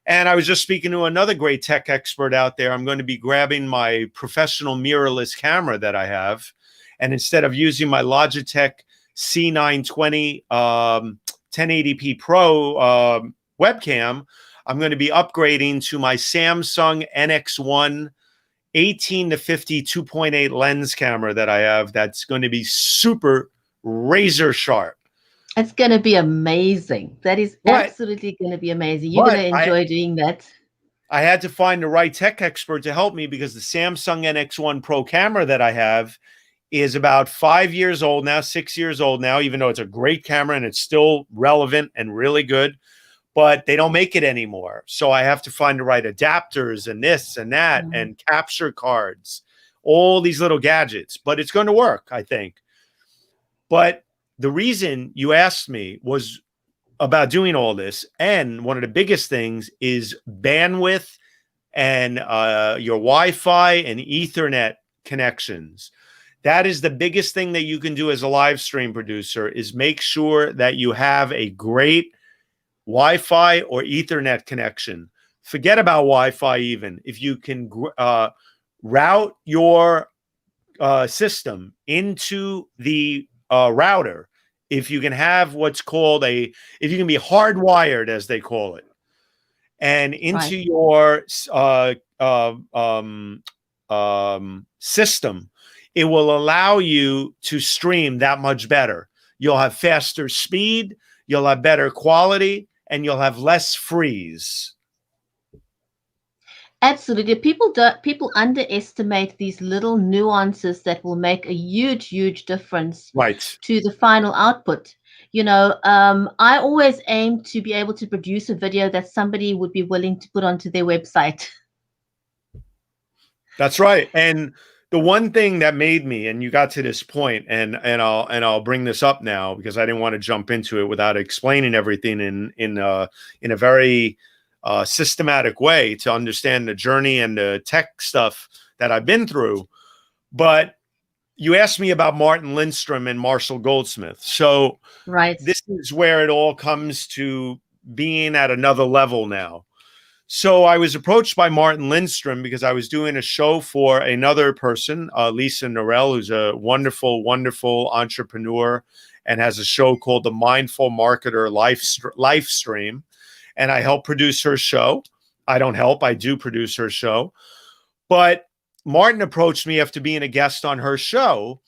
And I was just speaking to another great tech expert out there. I'm going to be grabbing my professional mirrorless camera that I have, and instead of using my Logitech C920 1080p Pro webcam, I'm going to be upgrading to my Samsung NX1 18 to 50 2.8 lens camera that I have. That's going to be super razor sharp. It's going to be amazing. That is absolutely going to be amazing. You're going But to enjoy doing that. I had to find the right tech expert to help me because the Samsung NX1 Pro camera that I have is about 5 years old now, 6 years old now, even though it's a great camera and it's still relevant and really good, but they don't make it anymore. So I have to find the right adapters and this and that and capture cards, all these little gadgets, but it's going to work, I think. But the reason you asked me was about doing all this, and one of the biggest things is bandwidth and your Wi-Fi and Ethernet connections. That is the biggest thing that you can do as a live stream producer, is make sure that you have a great Wi-Fi or Ethernet connection. Forget about Wi-Fi even. If you can route your system into the router, if you can have what's called if you can be hardwired, as they call it, and into Right. your system, it will allow you to stream that much better. You'll have faster speed, you'll have better quality, and you'll have less freeze. Absolutely. People underestimate these little nuances that will make a huge, huge difference Right. to the final output. I always aim to be able to produce a video that somebody would be willing to put onto their website. That's right. And the one thing that made me, and you got to this point, and I'll bring this up now because I didn't want to jump into it without explaining everything in a very systematic way to understand the journey and the tech stuff that I've been through. But you asked me about Martin Lindstrom and Marshall Goldsmith. So Right. this is where it all comes to being at another level now. So I was approached by Martin Lindstrom because I was doing a show for another person, Lisa Norell, who's a wonderful, wonderful entrepreneur and has a show called the Mindful Marketer live stream. And I help produce her show. I don't help, I do produce her show. But Martin approached me after being a guest on her show.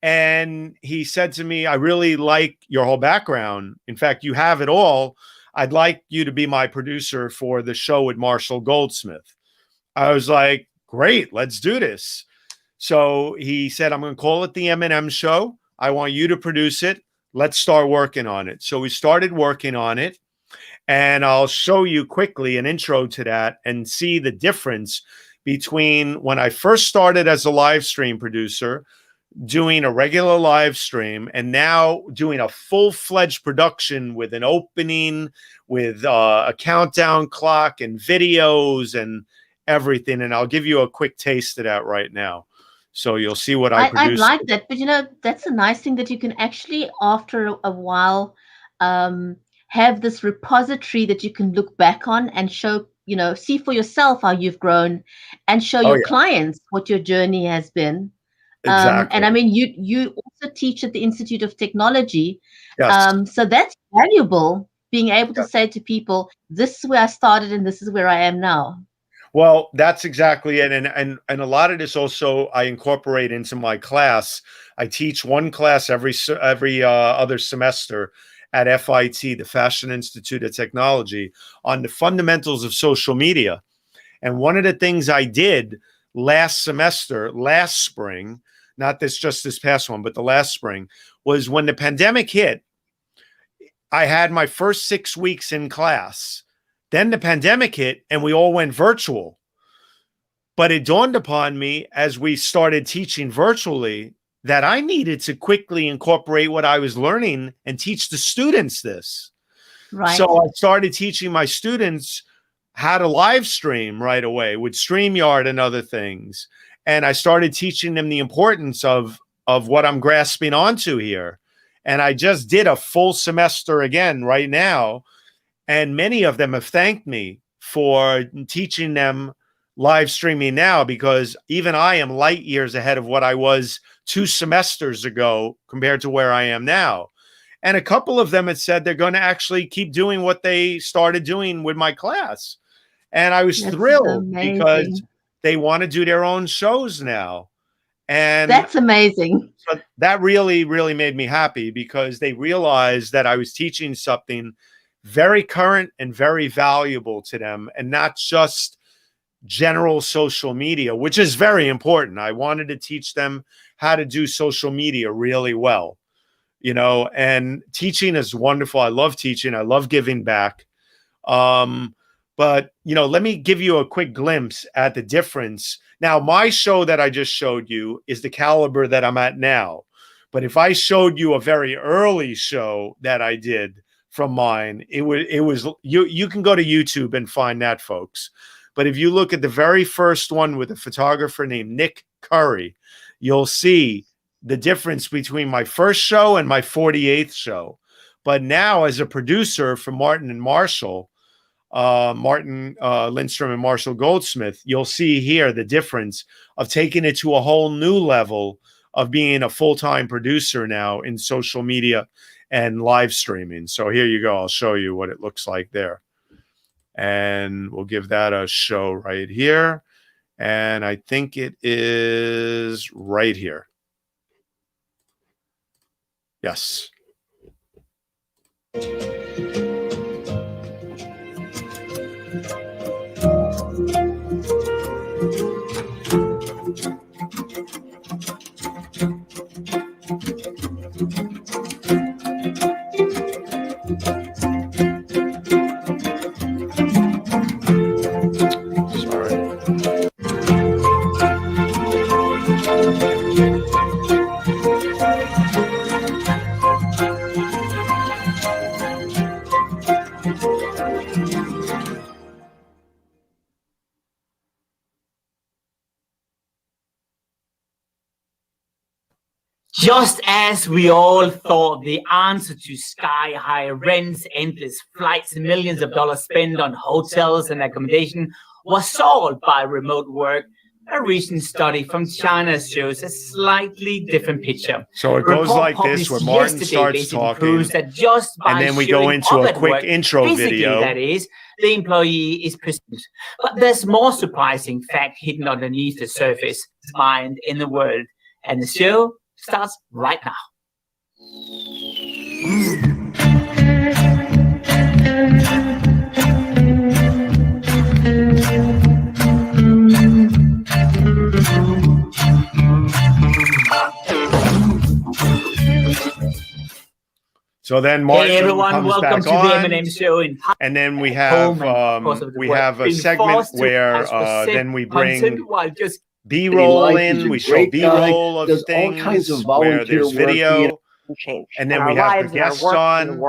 And he said to me, I really like your whole background. In fact, you have it all. I'd like you to be my producer for the show with Marshall Goldsmith. I was like, great, let's do this. So he said, I'm going to call it the M&M Show. I want you to produce it. Let's start working on it. So we started working on it. And I'll show you quickly an intro to that and see the difference between when I first started as a live stream producer, doing a regular live stream, and now doing a full-fledged production with an opening, with a countdown clock and videos and everything. And I'll give you a quick taste of that right now. So you'll see what I I'd produced. like that, but that's a nice thing that you can actually, after a while, um, have this repository that you can look back on and show, see for yourself how you've grown, and show Oh, your yeah, clients what your journey has been. And exactly. I mean, you also teach at the Institute of Technology, Yes. so that's valuable. Being able to Yeah. say to people, "This is where I started, and this is where I am now." Well, that's exactly it. And a lot of this also I incorporate into my class. I teach one class every other semester at FIT, the Fashion Institute of Technology, on the fundamentals of social media. And one of the things I did last semester, last spring, not just this past one, but the last spring, was when the pandemic hit, I had my first 6 weeks in class. Then the pandemic hit and we all went virtual. But it dawned upon me as we started teaching virtually that I needed to quickly incorporate what I was learning and teach the students this. Right. So I started teaching my students how to live stream right away with StreamYard and other things. And I started teaching them the importance of what I'm grasping onto here. And I just did a full semester again right now. And many of them have thanked me for teaching them live streaming now, because even I am light years ahead of what I was 2 semesters ago compared to where I am now. And a couple of them had said they're going to actually keep doing what they started doing with my class. And I was That's thrilled because amazing. they want to do their own shows now. And That's amazing. so that really, really made me happy because they realized that I was teaching something very current and very valuable to them, and not just general social media, which is very important. I wanted to teach them how to do social media really well, and teaching is wonderful. I love teaching. I love giving back. But let me give you a quick glimpse at the difference. Now, my show that I just showed you is the caliber that I'm at now. But if I showed you a very early show that I did from mine, it was you can go to YouTube and find that, folks. But if you look at the very first one with a photographer named Nick Curry, you'll see the difference between my first show and my 48th show. But now, as a producer for Martin and Marshall, Martin Lindstrom and Marshall Goldsmith, you'll see here the difference of taking it to a whole new level of being a full-time producer now in social media and live streaming. So here you go. I'll show you what it looks like there. And we'll give that a show right here. And I think it is right here. Yes. Just as we all thought the answer to sky-high rents, endless flights, and millions of dollars spent on hotels and accommodation was solved by remote work, a recent study from China shows a slightly different picture. So it goes like this, where Martin starts talking, that just by and then we go into a quick intro video. That is, the employee is present. But there's more surprising fact hidden underneath the surface, mind in the world. And the show starts right now. So then Martin hey everyone, comes welcome back to on, the M&M show. And then we have a segment where then we bring B-roll in. We show B-roll of things, all kinds of where there's video, and then we have the guests on.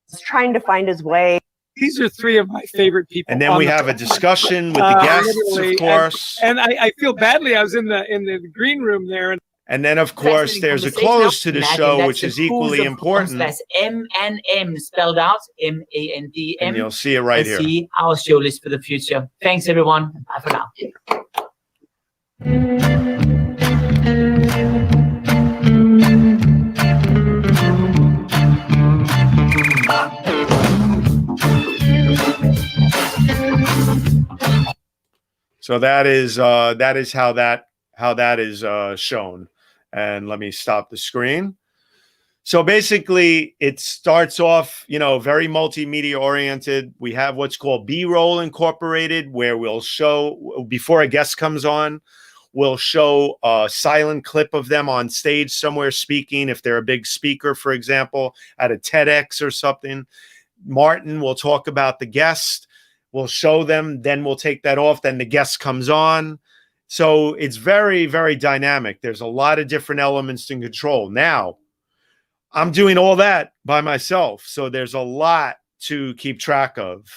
He's trying to find his way. These are three of my favorite people. And then we have a discussion with the guests, of course. And I feel badly. I was in the green room there. And then, of course, there's a close to the show, which is equally important. That's M&M spelled out, M-A-N-D-M. And you'll see it right here. See our show list for the future. Thanks, everyone. Bye for now. So that is how that is shown. And let me stop the screen. So basically, it starts off, very multimedia oriented. We have what's called B-roll incorporated, where we'll show, before a guest comes on, we'll show a silent clip of them on stage somewhere speaking. If they're a big speaker, for example, at a TEDx or something, Martin will talk about the guest. We'll show them, then we'll take that off. Then the guest comes on. So it's very, very dynamic. There's a lot of different elements to control. Now, I'm doing all that by myself. So there's a lot to keep track of.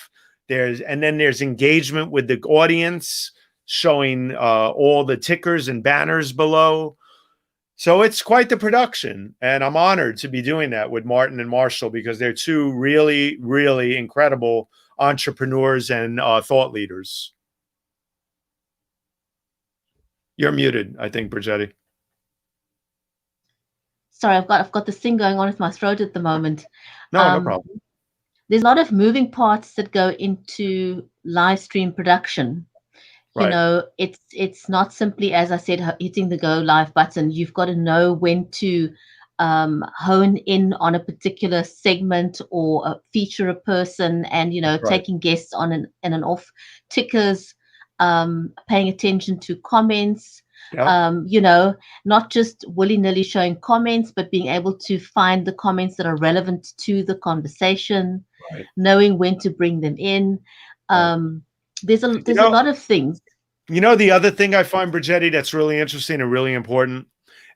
And then there's engagement with the audience, showing all the tickers and banners below. So it's quite the production. And I'm honored to be doing that with Martin and Marshall, because they're two really, really incredible entrepreneurs and thought leaders. You're muted, I think, Brigetti. Sorry, I've got this thing going on with my throat at the moment. No problem. There's a lot of moving parts that go into live stream production. Right. It's not simply, as I said, hitting the go live button. You've got to know when to hone in on a particular segment or feature a person, and Right. taking guests on and off tickers. Paying attention to comments, Yep. Not just willy-nilly showing comments, but being able to find the comments that are relevant to the conversation, Right. knowing when to bring them in. There's a lot of things. The other thing I find, Brigetti, that's really interesting and really important,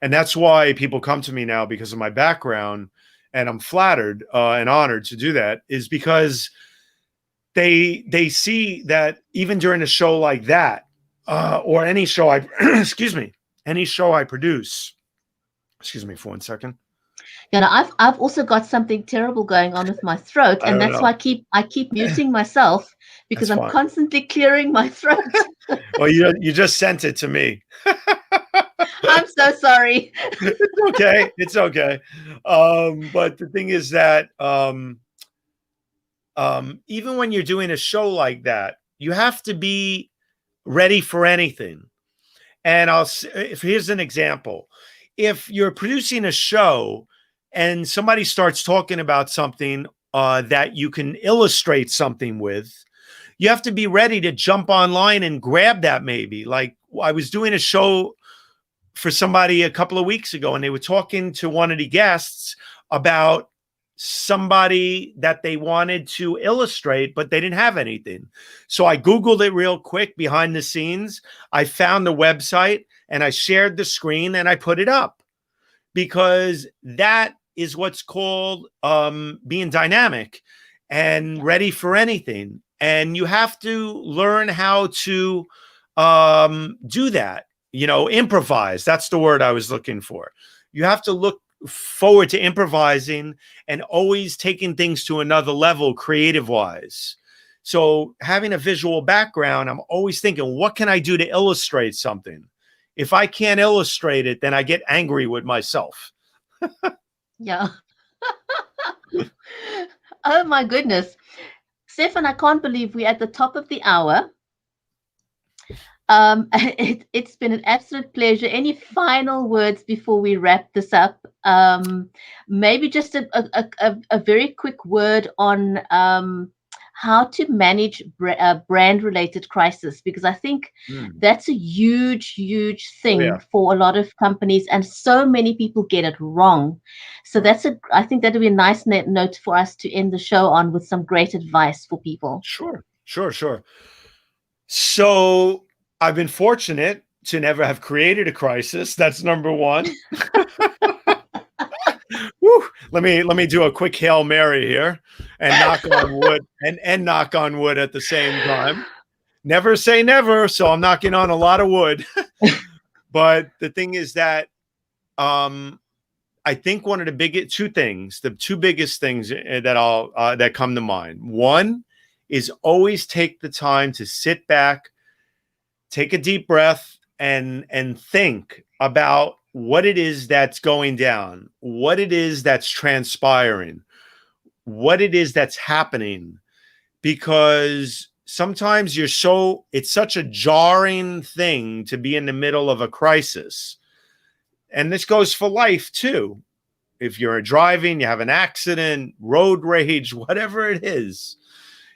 and that's why people come to me now, because of my background, and I'm flattered and honored to do that, is because they see that even during a show like that, or any show I excuse me, any show I produce. Excuse me for 1 second. You know, I've also got something terrible going on with my throat, I and don't that's why know. I keep muting myself because That's I'm fine. constantly clearing my throat. Well, you just sent it to me. I'm so sorry. It's okay. It's okay. But the thing is that even when you're doing a show like that, you have to be ready for anything. And here's an example. If you're producing a show and somebody starts talking about something that you can illustrate something with, you have to be ready to jump online and grab that maybe. Like I was doing a show for somebody a couple of weeks ago, and they were talking to one of the guests about somebody that they wanted to illustrate, but they didn't have anything. So I Googled it real quick behind the scenes. I found the website and I shared the screen and I put it up, because that is what's called being dynamic and ready for anything. And you have to learn how to do that. Improvise. That's the word I was looking for. You have to look forward to improvising and always taking things to another level creative wise. So having a visual background, I'm always thinking, what can I do to illustrate something? If I can't illustrate it, then I get angry with myself. Yeah. Oh my goodness. Stefan, I can't believe we're at the top of the hour. It's been an absolute pleasure. Any final words before we wrap this up? Maybe just a very quick word on how to manage brand-related crisis, because I think that's a huge, huge thing for a lot of companies, and so many people get it wrong. So I think that would be a nice note for us to end the show on, with some great advice for people. Sure. So I've been fortunate to never have created a crisis. That's number one. Woo. Let me do a quick Hail Mary here and knock on wood and knock on wood at the same time. Never say never, so I'm knocking on a lot of wood. But the thing is that I think one of the two biggest things that come to mind. One is always take the time to sit back, take a deep breath, and think about what it is that's going down, what it is that's transpiring, what it is that's happening. Because sometimes it's such a jarring thing to be in the middle of a crisis. And this goes for life too. If you're driving, you have an accident, road rage, whatever it is,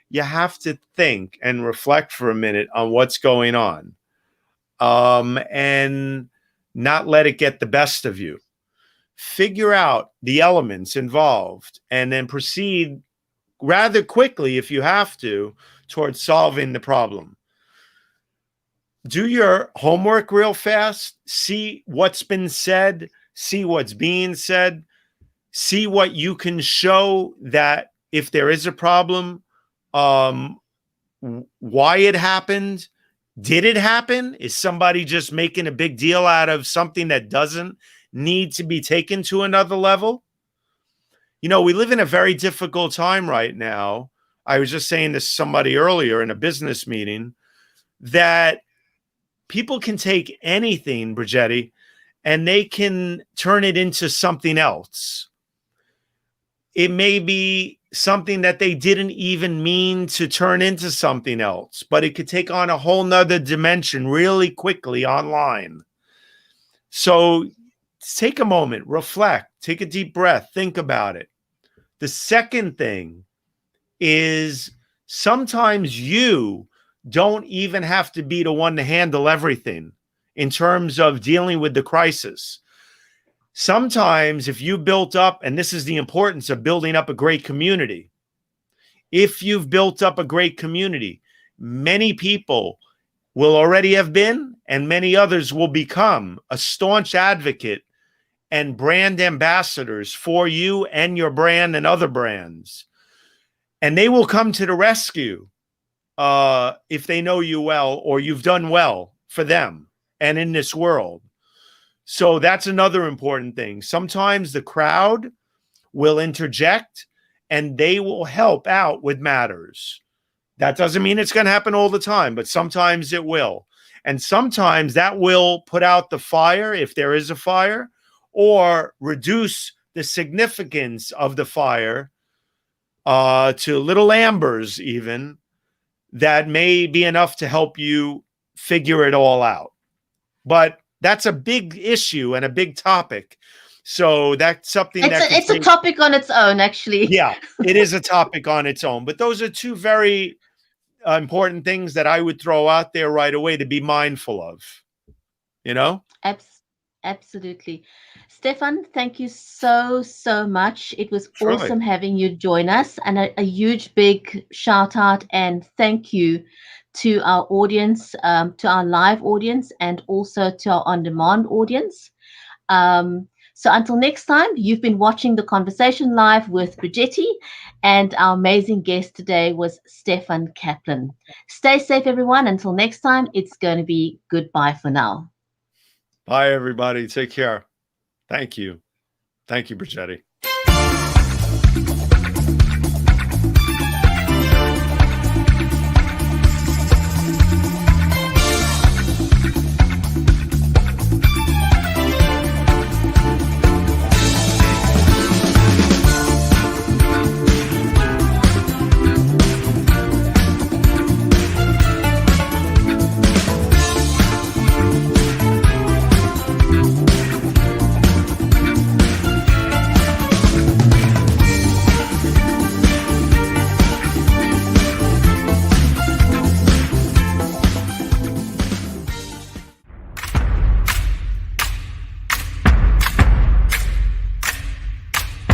you have to think and reflect for a minute on what's going on, and not let it get the best of you. Figure out the elements involved and then proceed rather quickly, if you have to, towards solving the problem. Do your homework real fast. See what's been said. See what's being said. See what you can show that if there is a problem, why it happened. Did it happen? Is somebody just making a big deal out of something that doesn't need to be taken to another level? We live in a very difficult time right now. I was just saying this to somebody earlier in a business meeting, that people can take anything, Brigetti, and they can turn it into something else. It may be something that they didn't even mean to turn into something else, but it could take on a whole nother dimension really quickly online. So take a moment, reflect, take a deep breath, think about it. The second thing is, sometimes you don't even have to be the one to handle everything in terms of dealing with the crisis. Sometimes if you built up, and this is the importance of building up a great community. If you've built up a great community, many people will already have been, and many others will become, a staunch advocate and brand ambassadors for you and your brand and other brands. And they will come to the rescue if they know you well or you've done well for them and in this world. So that's another important thing. Sometimes the crowd will interject and they will help out with matters. That doesn't mean it's going to happen all the time, but sometimes it will. And sometimes that will put out the fire, if there is a fire, or reduce the significance of the fire to little ambers even, that may be enough to help you figure it all out. But that's a big issue and a big topic. So that's something it's a topic on its own, actually. Yeah, it is a topic on its own. But those are two very important things that I would throw out there right away to be mindful of. You know? Absolutely. Stefan, thank you so much. It was Surely. awesome having you join us, and a huge big shout out and thank you to our audience, to our live audience, and also to our on-demand audience. So until next time, you've been watching The Conversation Live with Brigetti, and our amazing guest today was Steffen Kaplan. Stay safe, everyone. Until next time, it's going to be goodbye for now. Bye, everybody. Take care. Thank you. Thank you, Brigetti.